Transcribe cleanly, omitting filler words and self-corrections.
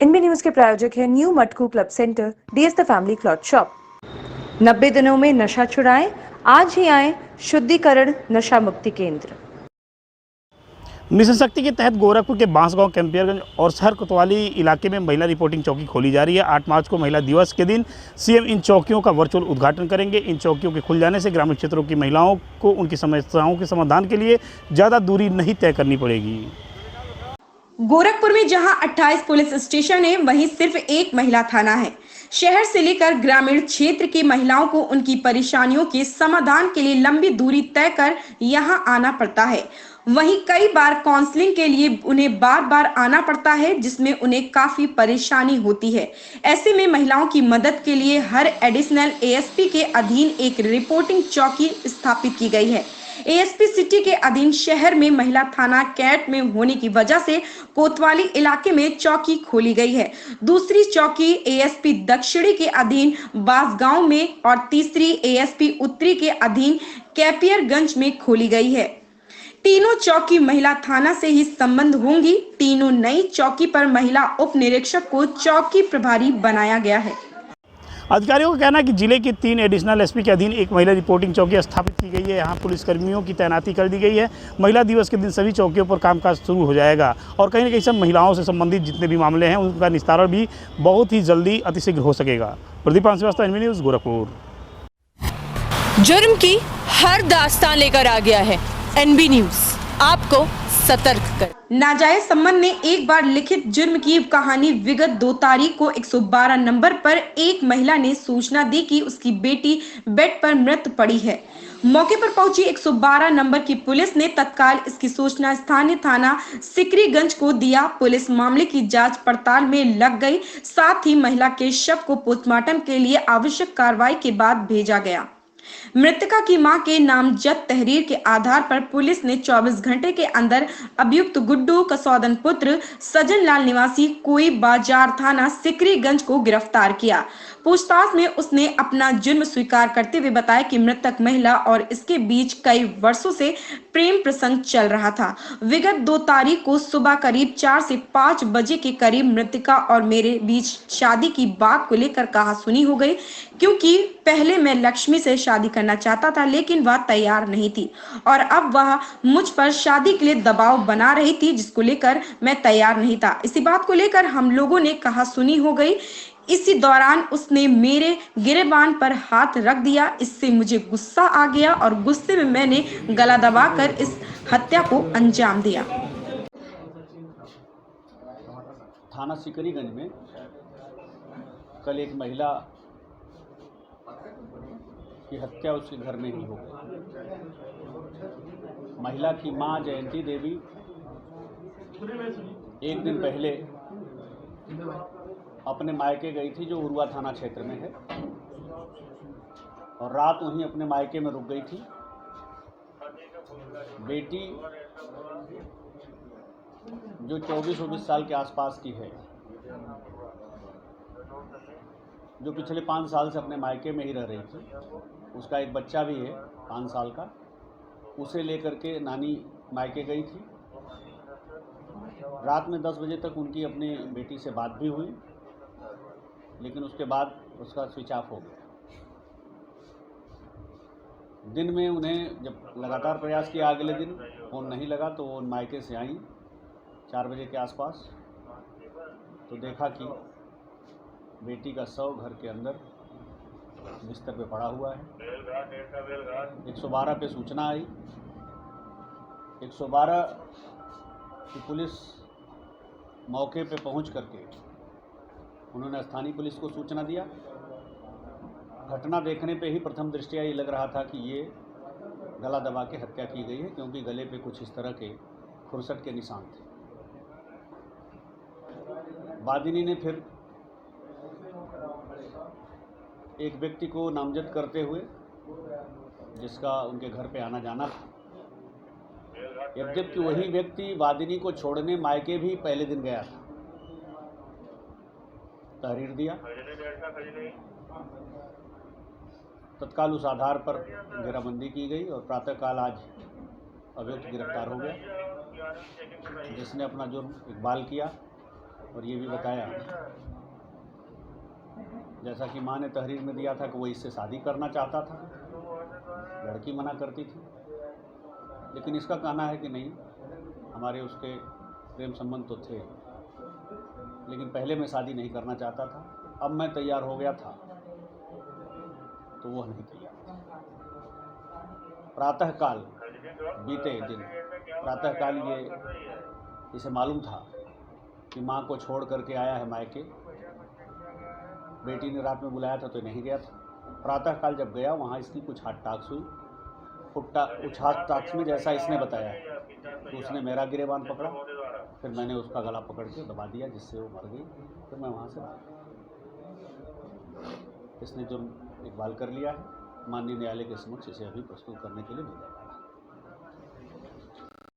इनबी news के प्रायोजक हैं new Matku club centre, DS the family cloth shop. 90 दिनों में नशा छुड़ाएं, आज ही आए शुद्धिकरण नशा मुक्ति केंद्र। मिशन शक्ति के तहत गोरखपुर के बांसगांव, कैंपियरगंज और शहर कोतवाली इलाके में महिला रिपोर्टिंग चौकी खोली जा रही है। 8 मार्च को महिला दिवस के दिन सीएम इन चौकियों का वर्चुअल उद्घाटन करेंगे। इन चौकियों के खुल जाने से ग्रामीण क्षेत्रों की महिलाओं को उनकी समस्याओं के समाधान के लिए ज़्यादा दूरी नहीं तय करनी पड़ेगी। गोरखपुर में जहां 28 पुलिस स्टेशन है, वहीं सिर्फ एक महिला थाना है। शहर से लेकर ग्रामीण क्षेत्र की महिलाओं को उनकी परेशानियों के समाधान के लिए लंबी दूरी तय कर यहां आना पड़ता है। वहीं कई बार काउंसलिंग के लिए उन्हें बार बार आना पड़ता है, जिसमें उन्हें काफी परेशानी होती है। ऐसे में महिलाओं की मदद के लिए हर एडिशनल एएसपी के अधीन एक रिपोर्टिंग चौकी स्थापित की गई है। एएसपी सिटी के अधीन शहर में महिला थाना कैंट में होने की वजह से कोतवाली इलाके में चौकी खोली गई है। दूसरी चौकी एएसपी दक्षिणी के अधीन बांसगांव में और तीसरी एएसपी उत्तरी के अधीन कैंपियरगंज में खोली गई है। तीनों चौकी महिला थाना से ही संबंध होंगी। तीनों नई चौकी पर महिला उप निरीक्षक को चौकी प्रभारी बनाया गया है। अधिकारियों का कहना है कि जिले के 3 एडिशनल एसपी के अधीन एक महिला रिपोर्टिंग चौकी स्थापित की गई है। यहाँ पुलिसकर्मियों की तैनाती कर दी गई है। महिला दिवस के दिन सभी चौकियों पर कामकाज शुरू हो जाएगा और कहीं न कहीं सब महिलाओं से संबंधित जितने भी मामले हैं उनका निस्तारण भी बहुत ही जल्दी अतिशीघ्र हो सकेगा। Pradeep Srivastava, NB news, Gorakhpur. जुर्म की हर दास्तान लेकर आ गया है एनबी न्यूज़, आपको सतर्क कर। नाजायज संबंध में एक बार लिखित जुर्म की कहानी। विगत 2 तारीख को 112 नंबर पर एक महिला ने सूचना दी कि उसकी बेटी बेड पर मृत पड़ी है। मौके पर पहुंची 112 नंबर की पुलिस ने तत्काल इसकी सूचना स्थानीय थाना सिकरीगंज को दिया। पुलिस मामले की जांच पड़ताल में लग गई। साथ ही महिला के शव को पोस्टमार्टम के लिए आवश्यक कार्रवाई के बाद भेजा गया। मृतका की मां के नामजद तहरीर के आधार पर पुलिस ने 24 घंटे के अंदर अभियुक्त गुड्डू कसौदन पुत्र सजन लाल निवासी कोई बाजार थाना सिकरीगंज को गिरफ्तार किया। पूछताछ में उसने अपना जुर्म स्वीकार करते हुए बताया कि मृतक महिला और इसके बीच कई वर्षों से प्रेम प्रसंग चल रहा था। विगत 2 तारीख को सुबह करीब 4 से 5 बजे के करीब मृतका और मेरे बीच शादी की बात को लेकर कहासुनी हो गई, क्योंकि पहले मैं लक्ष्मी से शादी करना चाहता था, लेकिन वह तैयार नहीं थी और अब वह मुझ पर शादी के लिए दबाव बना रही थी, जिसको लेकर मैं तैयार नहीं था। इसी बात को लेकर हम लोगों ने कहासुनी हो गई। इसी दौरान उसने मेरे गिरेबान पर हाथ रख दिया। इससे मुझे गुस्सा आ गया और गुस्से में मैंने गला दबाकर इस हत्या को अंजाम दिया। थाना सिकरीगंज में कल एक महिला की हत्या उसके घर में ही हो गई। महिला की मां जयंती देवी एक दिन पहले अपने मायके गई थी, जो उरुआ थाना क्षेत्र में है, और रात वहीं अपने मायके में रुक गई थी। बेटी जो 24-24 साल के आसपास की है, जो पिछले 5 साल से अपने मायके में ही रह रही थी, उसका एक बच्चा भी है 5 साल का, उसे लेकर के नानी मायके गई थी। रात में 10 बजे तक उनकी अपनी बेटी से बात भी हुई, लेकिन उसके बाद उसका स्विच ऑफ हो गया। दिन में उन्हें जब लगातार प्रयास किया, अगले दिन फ़ोन नहीं लगा, तो वो मायके से आई 4 बजे के आसपास, तो देखा कि बेटी का शव घर के अंदर बिस्तर पे पड़ा हुआ है। 112 पे सूचना आई। 112 की पुलिस मौके पे पहुंच करके उन्होंने स्थानीय पुलिस को सूचना दिया। घटना देखने पे ही प्रथम दृष्टया ये लग रहा था कि ये गला दबा के हत्या की गई है, क्योंकि गले पे कुछ इस तरह के खुरसट के निशान थे। वादिनी ने फिर एक व्यक्ति को नामजद करते हुए, जिसका उनके घर पे आना जाना था, जबकि वही व्यक्ति वादिनी को छोड़ने मायके भी पहले दिन गया था, तहरीर दिया। तत्काल उस आधार पर घेराबंदी की गई और प्रातःकाल आज अभियुक्त गिरफ्तार हो गया, जिसने अपना जुर्म इकबाल किया और ये भी बताया जैसा कि माँ ने तहरीर में दिया था कि वो इससे शादी करना चाहता था, लड़की मना करती थी, लेकिन इसका कहना है कि नहीं, हमारे उसके प्रेम संबंध तो थे, लेकिन पहले मैं शादी नहीं करना चाहता था, अब मैं तैयार हो गया था तो वो नहीं तैयार था। प्रातःकाल बीते दिन प्रातःकाल ये इसे मालूम था कि माँ को छोड़ करके आया है मायके। बेटी ने रात में बुलाया था तो नहीं गया था। प्रातःकाल जब गया वहाँ इसकी कुछ हाथ टाक्स हुई। उस हाथ टाक्स में जैसा इसने बताया तो उसने मेरा गिरेबान पकड़ा, फिर मैंने उसका गला पकड़ के दबा दिया जिससे वो मर गई। फिर मैं वहाँ से भाग गया। इसने जुर्म इकबाल कर लिया है। माननीय न्यायालय के समक्ष इसे अभी प्रस्तुत करने के लिए भेजा।